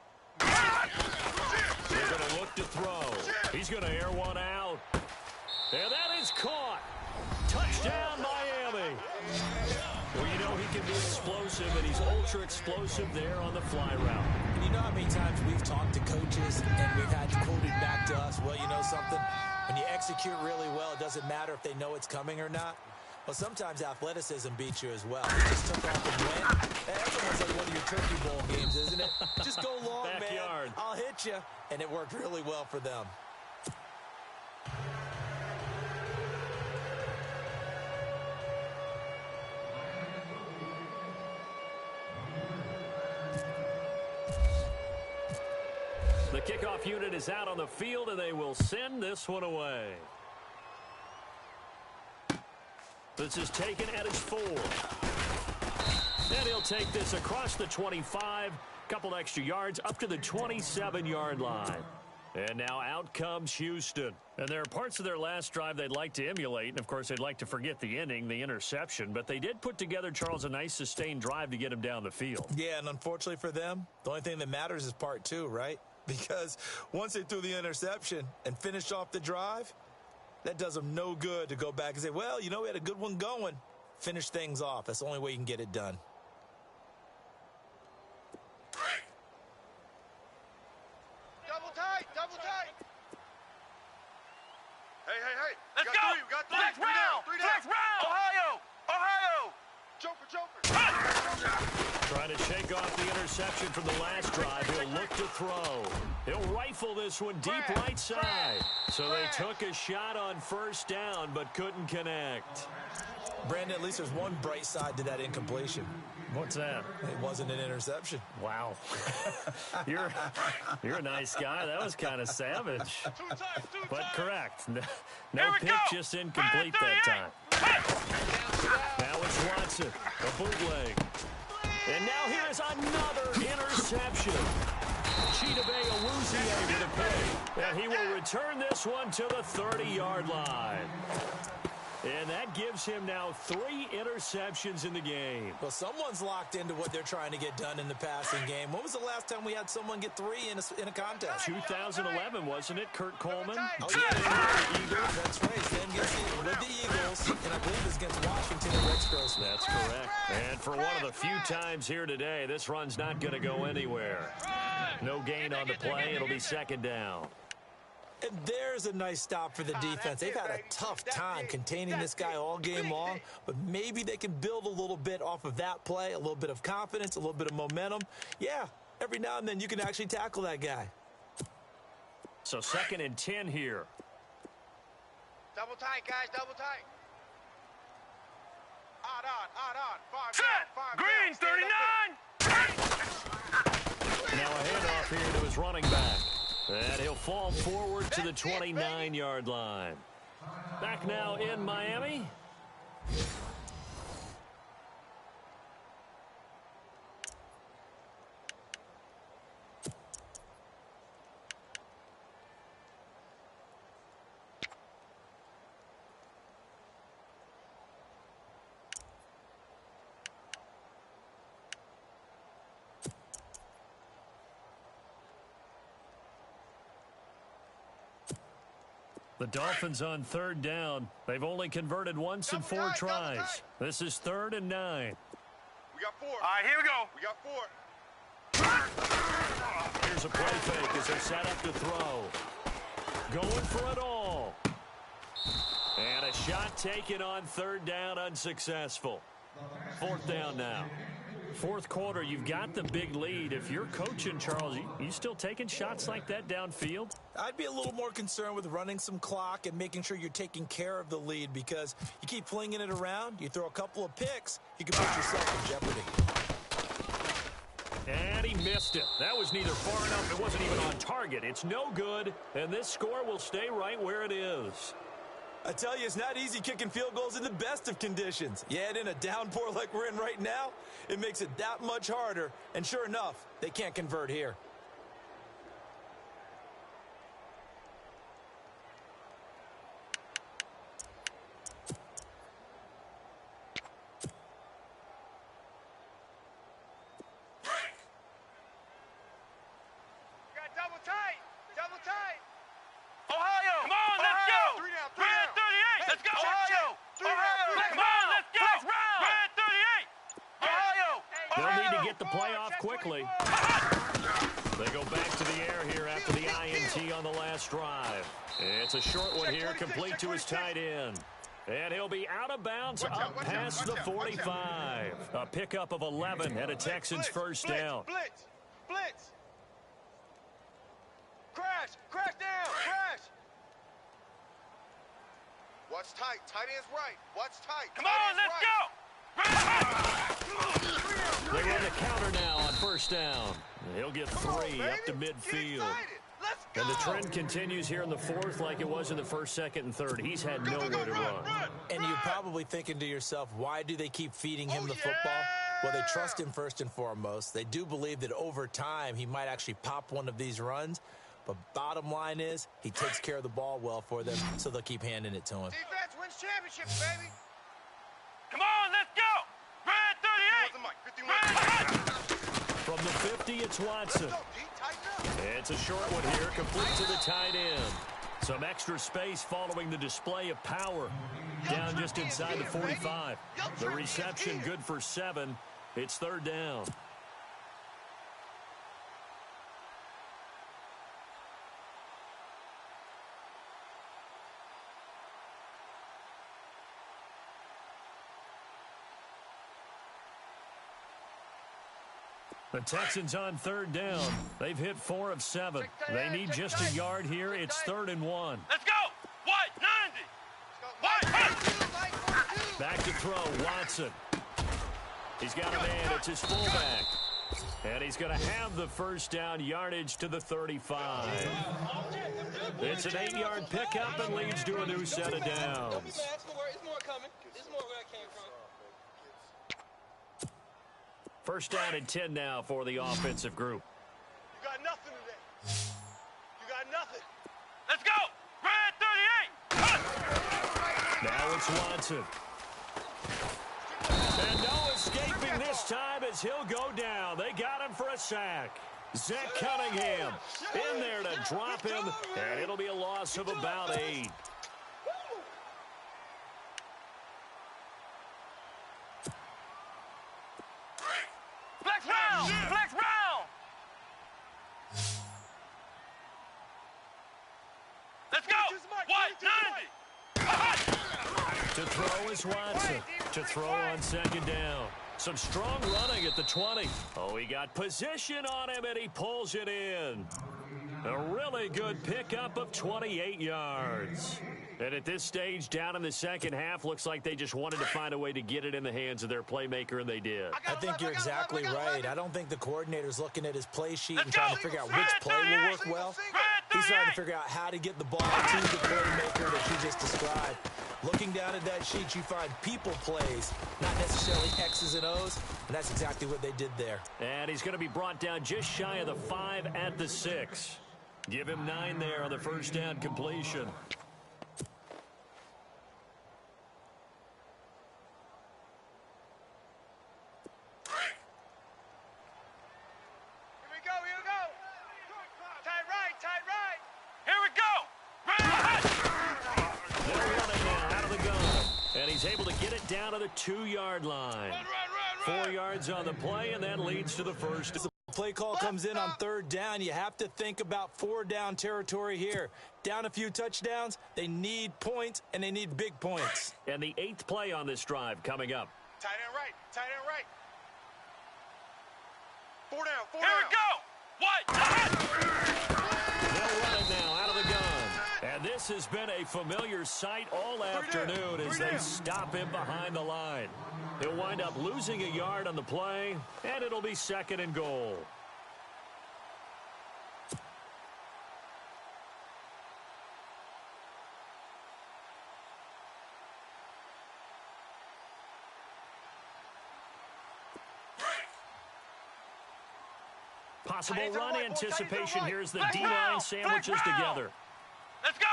S1: They're going to look to throw. He's going to air one out. And that is caught. Touchdown, Miami. Well, you know he can be explosive, and he's ultra explosive there on the fly route.
S4: And you know how many times we've talked to coaches and we've had quoted back to us, well, you know something? When you execute really well, it doesn't matter if they know it's coming or not. Well, sometimes athleticism beats you as well. He just took off and went. That's almost like one of your Turkey Bowl games, isn't it? Just go long,
S1: Backyard.
S4: man. I'll hit you. And it worked really well for them.
S1: The kickoff unit is out on the field, and they will send this one away. This is taken at his 4. And he'll take this across the 25, couple extra yards up to the 27-yard line. And now out comes Houston. And there are parts of their last drive they'd like to emulate. And, of course, they'd like to forget the inning, the interception. But they did put together, Charles, a nice sustained drive to get him down the field.
S4: Yeah, and unfortunately for them, the only thing that matters is part 2, right? Because once they threw the interception and finished off the drive, that does them no good to go back and say, well, you know, we had a good one going. Finish things off. That's the only way you can get it done.
S3: Double tight! Hey!
S2: Let's go!
S3: We got
S2: Flex round! Flex round! Ohio!
S3: Joker!
S1: Trying to shake off the interception from the last drive. He'll look to throw. He'll rifle this one deep right side. So they took a shot on first down, but couldn't connect.
S4: Brandon, at least there's one bright side to that incompletion.
S1: What's that?
S4: It wasn't an interception.
S1: Wow. You're a nice guy. That was kind of savage. But correct. No pitch, just incomplete that time. Now it's Watson, a bootleg. And now here's another interception. Chidobe Awuzie with a pick. And he will return this one to the 30-yard line. And that gives him now 3 interceptions in the game.
S4: Well, someone's locked into what they're trying to get done in the passing game. When was the last time we had someone get 3 in a contest?
S1: 2011, wasn't it, Kurt Coleman?
S4: Oh, yeah, the Eagles. That's right. Sam gets it with the Eagles. And I believe it's against Washington and Rex Grossman.
S1: That's correct. And for one of the few times here today, this run's not going to go anywhere. No gain on the play. It'll be second down.
S4: And there's a nice stop for the defense. They've had a tough time containing this guy all game long, but maybe they can build a little bit off of that play, a little bit of confidence, a little bit of momentum. Yeah, every now and then you can actually tackle that guy.
S1: So 2nd and 10 here.
S3: Double tight, guys, double tight. Odd on. Five
S2: Green,
S3: down.
S2: 39!
S1: Now a handoff here to his running back. And he'll fall forward to the 29-yard line. Back now in Miami. The Dolphins on third down. They've only converted once in 4 tries. This is 3rd and 9.
S3: We got 4.
S2: All right, here we go.
S3: We got 4.
S1: Here's a play fake as they set up to throw. Going for it all. And a shot taken on 3rd down, unsuccessful. 4th down now. 4th quarter, you've got the big lead. If you're coaching, Charles, you still taking shots like that downfield?
S4: I'd be a little more concerned with running some clock and making sure you're taking care of the lead, because you keep flinging it around, you throw a couple of picks, you can put yourself in jeopardy.
S1: And he missed it. That was neither far enough. It wasn't even on target. It's no good, and this score will stay right where it is.
S4: I tell you, it's not easy kicking field goals in the best of conditions. You add in a downpour like we're in right now, it makes it that much harder. And sure enough, they can't convert here.
S3: We got double tight. Double tight.
S2: Ohio, come on, let's go.
S3: 3 down.
S2: 3 and 38. Let's go, Ohio. Ohio, come on, let's go. 3 and 38. Ohio.
S1: They'll need to get the play off quickly. They go back to the air here after the INT on the last drive. It's a short one here, complete to his tight end. And he'll be out of bounds up past the 45. A pickup of 11 and a Texans first down.
S3: Blitz. Blitz. Crash. Crash down. Crash. Watch tight. Tight end's right. Watch tight.
S2: Come on, let's go.
S1: They run the counter now on first down. He'll get 3 up to midfield.
S3: Let's go.
S1: And the trend continues here in the 4th like it was in the 1st, 2nd, and 3rd. He's had nowhere to run.
S4: And you're probably thinking to yourself, why do they keep feeding him the football? Well, they trust him first and foremost. They do believe that over time he might actually pop one of these runs. But bottom line is, he takes care of the ball well for them, so they'll keep handing it to him.
S3: Defense wins championships, baby.
S2: Come on, let's go. Red 38.
S1: From the 50, it's Watson. It's a short one here, complete to the tight end. Some extra space following the display of power. Down just inside the 45. The reception good for 7. It's 3rd down. The Texans on 3rd down. They've hit 4 of 7. They need just a yard here. It's 3rd and 1.
S2: Let's go. White, 90. White.
S1: Back to throw, Watson. He's got a man. It's his fullback. And he's going to have the first down, yardage to the 35. It's an 8-yard pickup and leads to a new set of downs.
S5: It's more coming. It's more where I came from.
S1: First down and 10 now for the offensive group.
S3: You got nothing today. You got nothing.
S2: Let's go. Red 38.
S1: Now it's Watson. And no escaping this time as he'll go down. They got him for a sack. Zach Cunningham in there to drop him, and it'll be a loss of about 8.
S2: Flex round. Flex round. Let's go. White, 90.
S1: To throw is Watson. To throw on 2nd down. Some strong running at the 20. Oh, he got position on him, and he pulls it in. A really good pickup of 28 yards. And at this stage, down in the second half, looks like they just wanted to find a way to get it in the hands of their playmaker, and they did.
S4: I think you're exactly right. I don't think the coordinator's looking at his play sheet and trying to figure out which play will work well. He's trying to figure out how to get the ball to the playmaker that you just described. Looking down at that sheet, you find people plays, not necessarily X's and O's, and that's exactly what they did there.
S1: And he's going to be brought down just shy of the 5 at the 6. Give him 9 there on the first down completion.
S3: Here we go. Tight right.
S2: Here we go. Red.
S1: he's able to get it down to the 2-yard line. 4 yards on the play, and that leads to the first.
S4: The play call comes in on 3rd down. You have to think about 4-down territory here. Down a few touchdowns, they need points, and they need big points.
S1: And the 8th play on this drive coming up.
S3: Tight end right, tight end right. 4 down, 4
S2: Here
S3: down.
S2: we go. What?
S1: They'll run it now out of the gun. And this has been a familiar sight all afternoon as they stop him behind the line. He'll wind up losing a yard on the play, and it'll be 2nd and goal. Possible run anticipation here as the D-line sandwiches together.
S2: Let's go.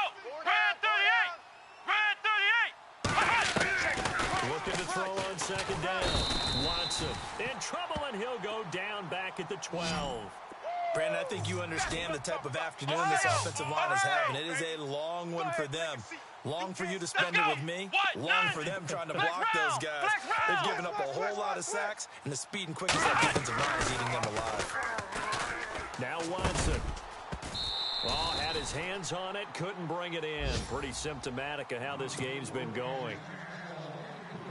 S2: Red 38. Red 38.
S1: Looking to throw on 2nd down. Watson in trouble, and he'll go down back at the 12.
S4: Brandon, I think you understand the type of afternoon this offensive line is having. It is a long one for them. Long for you to spend it with me. Long for them trying to block those guys. They've given up a whole lot of sacks, and the speed and quickness of that defensive line is eating them alive.
S1: Now Watson. Well, had his hands on it, couldn't bring it in. Pretty symptomatic of how this game's been going.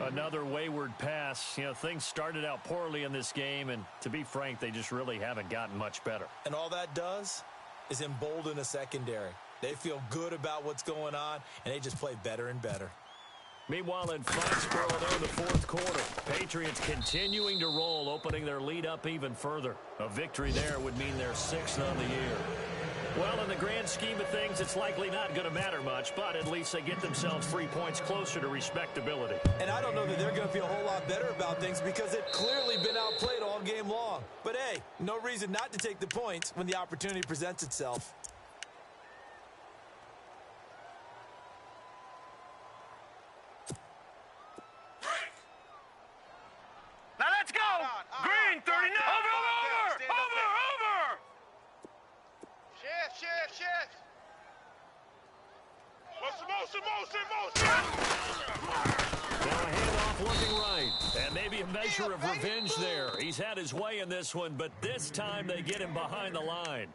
S1: Another wayward pass. You know, things started out poorly in this game, and to be frank, they just really haven't gotten much better.
S4: And all that does is embolden a secondary. They feel good about what's going on, and they just play better and better.
S1: Meanwhile, in Foxborough, they're in the 4th quarter. Patriots continuing to roll, opening their lead up even further. A victory there would mean they're 6th on the year. Well, in the grand scheme of things, it's likely not going to matter much, but at least they get themselves 3 points closer to respectability.
S4: And I don't know that they're going to feel a whole lot better about things because they've clearly been outplayed all game long. But, hey, no reason not to take the points when the opportunity presents itself.
S2: Now let's go. Green 39. Over.
S3: Shift. Motion.
S1: Now a handoff looking right. And maybe a measure of revenge there. He's had his way in this one, but this time they get him behind the line.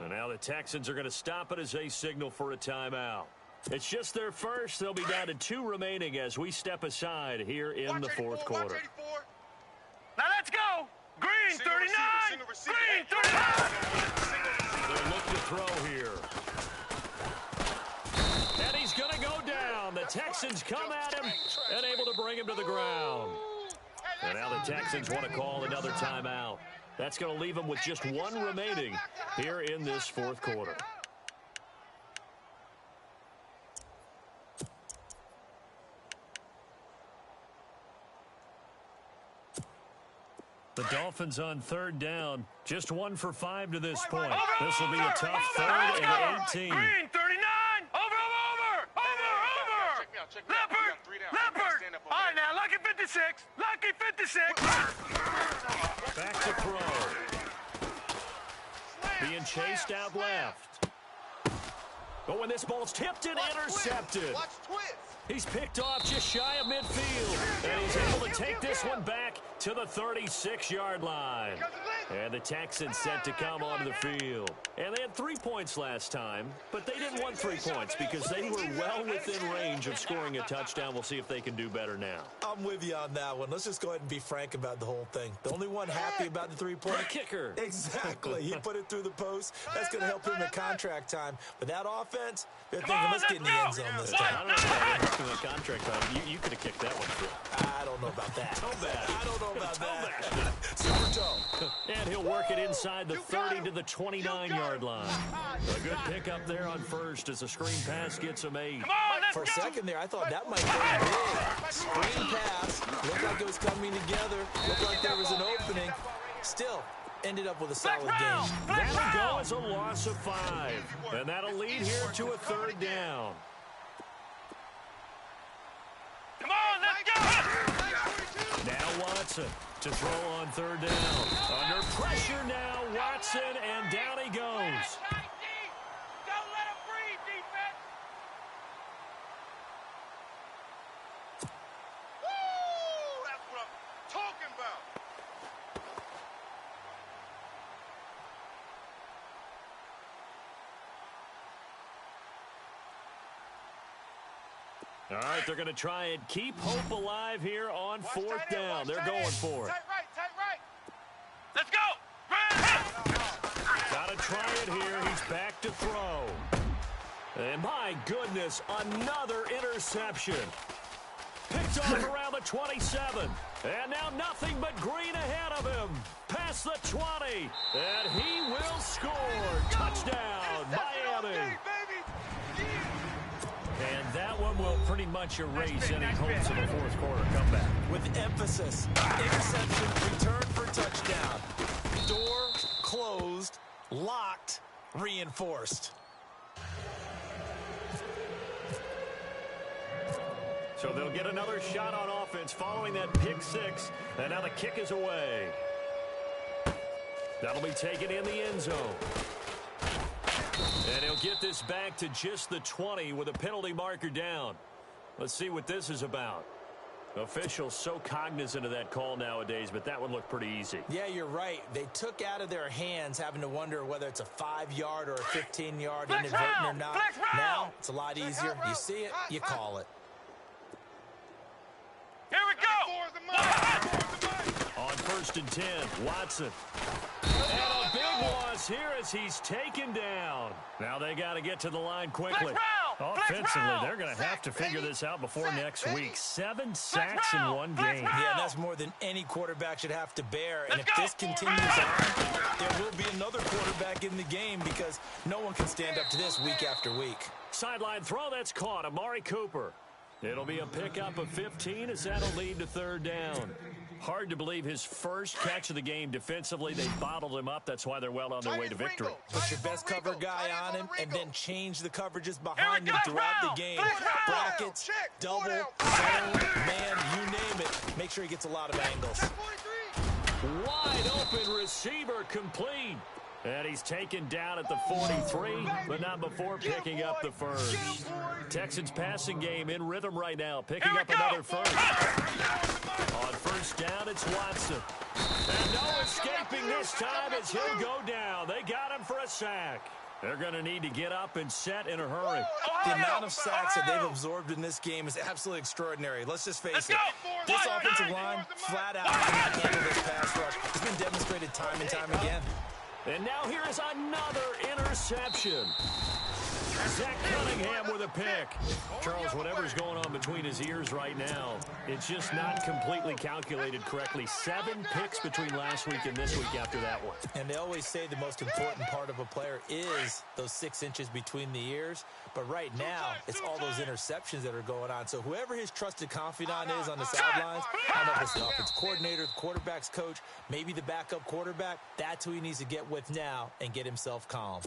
S1: And now the Texans are going to stop it as they signal for a timeout. It's just their first. They'll be down to 2 remaining as we step aside here in the 4th quarter.
S2: Now let's go. Green 39. Green 39.
S1: They look to throw here. And he's going to go down. The Texans come at him and able to bring him to the ground. And now the Texans want to call another timeout. That's going to leave them with just 1 remaining here in this 4th quarter. The Dolphins on 3rd down. Just 1 for 5 to this point. This will be a tough 3rd and 18.
S2: Green 39. Over. Leopard. All right, now, lucky 56.
S1: Back to throw. Being chased out left. But when this ball's tipped and intercepted.
S3: Watch twist.
S1: He's picked off just shy of midfield. And he's able to take this one back to the 36-yard line. And the Texans set to come onto the field. And they had 3 points last time, but they didn't want 3 points because they were well within range of scoring a touchdown. We'll see if they can do better now.
S4: I'm with you on that one. Let's just go ahead and be frank about the whole thing. The only one happy about the 3-point
S1: kicker.
S4: Exactly. He put it through the post. That's going to help him in contract time. But that offense, they're thinking, let's get in the end zone this time.
S1: I don't know about the contract time. You could have kicked that one through.
S4: I don't know about that.
S1: Toe bad.
S4: I don't know about that. Super toe.
S1: And he'll work it inside the 30 to the 29-yard line. A good pickup there on first as the screen pass gets him 8.
S4: For a second there, I thought that might be big. Screen pass. Looked like it was coming together. Looked like there was an opening. Still, ended up with a solid game.
S1: That'll go as a loss of 5. And that'll lead here to a 3rd down.
S2: Come on, let's go.
S1: Now Watson to throw on 3rd down. Under pressure now, Watson, and down he goes.
S2: Don't let him breathe, defense.
S1: All right, they're going to try and keep hope alive here on fourth down. They're going for it.
S3: Tight right.
S2: Let's go.
S1: Got to try it here. He's back to throw. And my goodness, another interception. Picked off around the 27. And now nothing but green ahead of him. Past the 20. And he will score. Touchdown, Miami. And that one will pretty much erase any hopes of a fourth quarter comeback.
S4: With emphasis, interception, return for touchdown. Door closed, locked, reinforced.
S1: So they'll get another shot on offense following that pick six. And now the kick is away. That'll be taken in the end zone. And he'll get this back to just the 20 with a penalty marker down. Let's see what this is about. Officials so cognizant of that call nowadays, but that one looked pretty easy.
S4: Yeah, you're right. They took out of their hands having to wonder whether it's a 5-yard or a 15-yard inadvertent or not. Now it's a lot easier. You see it, you call it.
S2: Here we go.
S1: On 1st and 10, Watson. And a big loss here as he's taken down. Now they got to get to the line quickly. Offensively, they're going to have to figure this out before next week. 7 sacks in one game.
S4: Yeah, that's more than any quarterback should have to bear. And if this continues on, there will be another quarterback in the game because no one can stand up to this week after week.
S1: Sideline throw that's caught. Amari Cooper. It'll be a pickup of 15 as that'll lead to 3rd down. Hard to believe his first catch of the game defensively. They bottled him up. That's why they're well on their way to victory.
S4: Put your best cover guy on him and then change the coverages behind him throughout the game. Brackets, double, zone, man, you name it. Make sure he gets a lot of angles.
S1: Wide open receiver complete. And he's taken down at the 43, but not before picking up the first. Texans passing game in rhythm right now, picking up another first. On 1st down, it's Watson. And no escaping this time as he'll go down. They got him for a sack. They're going to need to get up and set in a hurry.
S4: The amount of sacks that they've absorbed in this game is absolutely extraordinary. Let's just face it. This offensive line, flat out, cannot handle this pass rush. It's been demonstrated time and time again.
S1: And now here is another interception. Zach Cunningham with a pick. Charles, whatever's going on between his ears right now, it's just not completely calculated correctly. 7 picks between last week and this week after that one.
S4: And they always say the most important part of a player is those 6 inches between the ears. But right now, it's all those interceptions that are going on. So whoever his trusted confidant is on the sidelines, I don't know if it's the offense coordinator, the quarterback's coach, maybe the backup quarterback, that's who he needs to get with now and get himself calm.